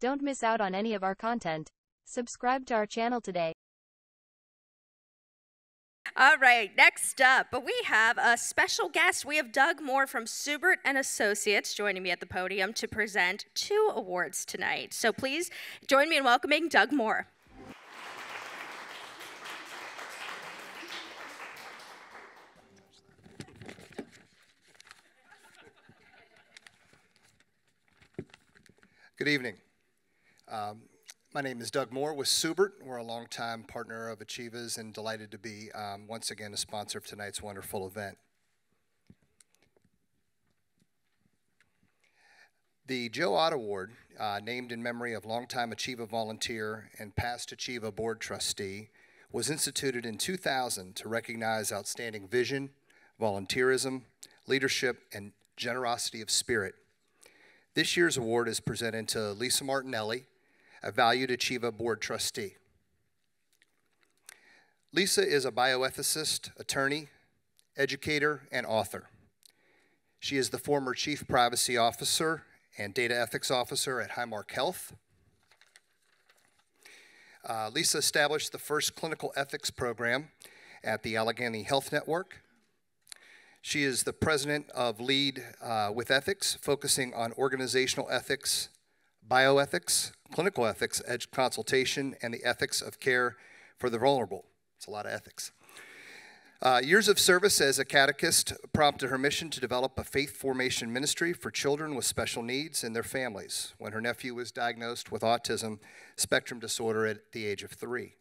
Don't miss out on any of our content. Subscribe to our channel today. All right, next up, we have a special guest. We have Doug Moore from Subert and Associates joining me at the podium to present 2 awards tonight. So please join me in welcoming Doug Moore. Good evening. My name is Doug Moore with Subert. We're a longtime partner of Achieva's and delighted to be once again a sponsor of tonight's wonderful event. The Joe Ott Award, named in memory of longtime Achieva volunteer and past Achieva Board trustee, was instituted in 2000 to recognize outstanding vision, volunteerism, leadership, and generosity of spirit. This year's award is presented to Lisa Martinelli, a valued Achieva Board trustee. Lisa is a bioethicist, attorney, educator, and author. She is the former Chief Privacy Officer and Data Ethics Officer at Highmark Health. Lisa established the first clinical ethics program at the Allegheny Health Network. She is the president of Lead with Ethics, focusing on organizational ethics, bioethics, clinical ethics, edge consultation, and the ethics of care for the vulnerable. It's a lot of ethics. Years of service as a catechist prompted her mission to develop a faith formation ministry for children with special needs and their families when her nephew was diagnosed with autism spectrum disorder at the age of 3.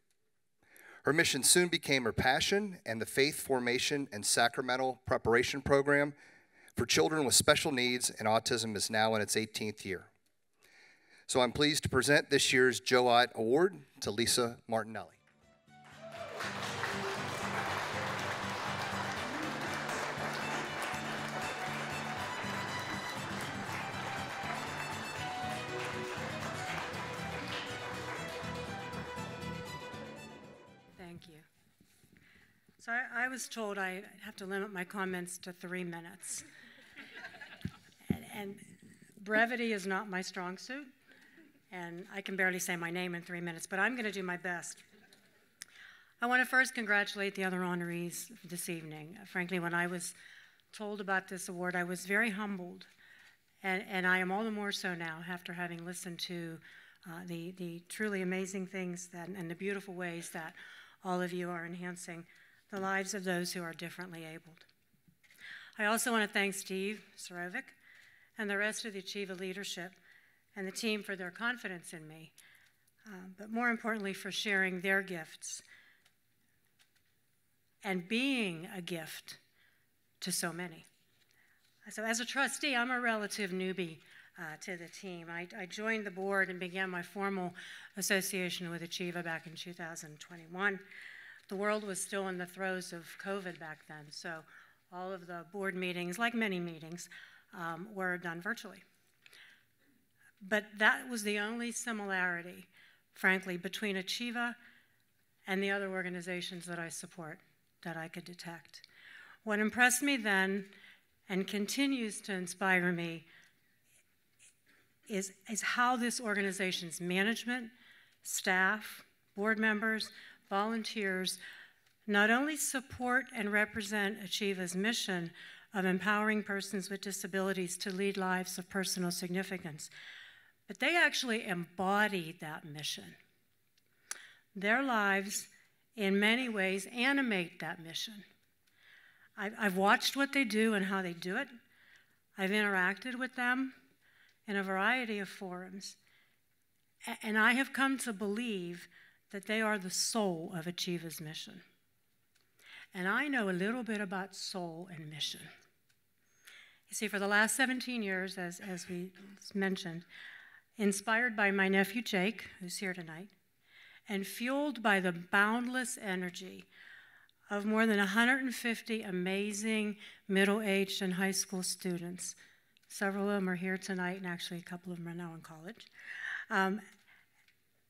Her mission soon became her passion, and the Faith Formation and Sacramental Preparation Program for children with special needs and autism is now in its 18th year. So I'm pleased to present this year's Joe Ott Award to Lisa Martinelli. So I was told I have to limit my comments to 3 minutes. and brevity is not my strong suit, and I can barely say my name in 3 minutes, but I'm going to do my best. I want to first congratulate the other honorees this evening. Frankly, when I was told about this award, I was very humbled, and I am all the more so now after having listened to the truly amazing things and the beautiful ways that all of you are enhancing the lives of those who are differently abled. I also want to thank Steve Sorovic and the rest of the Achieva leadership and the team for their confidence in me, but more importantly for sharing their gifts and being a gift to so many. So as a trustee, I'm a relative newbie to the team. I joined the board and began my formal association with Achieva back in 2021. The world was still in the throes of COVID back then, so all of the board meetings, like many meetings, were done virtually. But that was the only similarity, frankly, between Achieva and the other organizations that I support that I could detect. What impressed me then and continues to inspire me is how this organization's management, staff, board members, volunteers not only support and represent Achieva's mission of empowering persons with disabilities to lead lives of personal significance, but they actually embody that mission. Their lives, in many ways, animate that mission. I've watched what they do and how they do it. I've interacted with them in a variety of forums, and I have come to believe that they are the soul of Achieva's mission. And I know a little bit about soul and mission. You see, for the last 17 years, as we mentioned, inspired by my nephew Jake, who's here tonight, and fueled by the boundless energy of more than 150 amazing middle-aged and high school students. Several of them are here tonight, and actually a couple of them are now in college.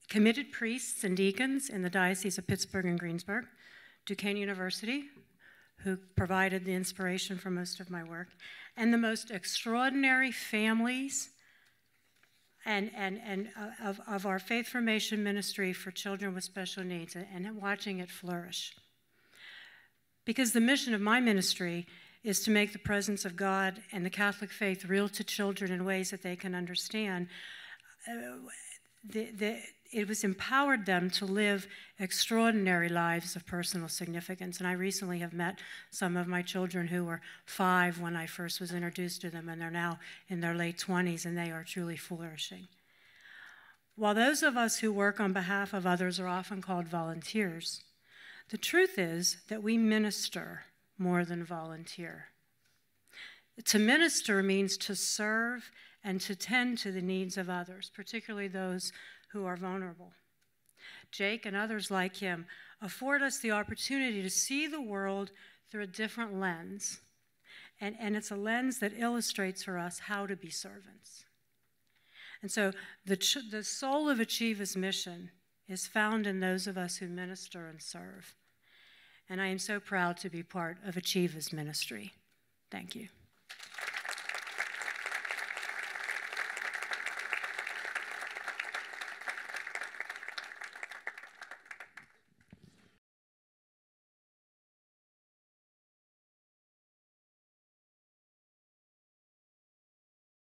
Committed priests and deacons in the Diocese of Pittsburgh and Greensburg, Duquesne University, who provided the inspiration for most of my work, and the most extraordinary families of our faith formation ministry for children with special needs and watching it flourish. Because the mission of my ministry is to make the presence of God and the Catholic faith real to children in ways that they can understand. It was empowered them to live extraordinary lives of personal significance. And I recently have met some of my children who were 5 when I first was introduced to them, and they're now in their late 20s, and they are truly flourishing. While those of us who work on behalf of others are often called volunteers, the truth is that we minister more than volunteer. To minister means to serve and to tend to the needs of others, particularly those who are vulnerable. Jake and others like him afford us the opportunity to see the world through a different lens, and it's a lens that illustrates for us how to be servants. And so the soul of Achieva's mission is found in those of us who minister and serve. And I am so proud to be part of Achieva's ministry. Thank you.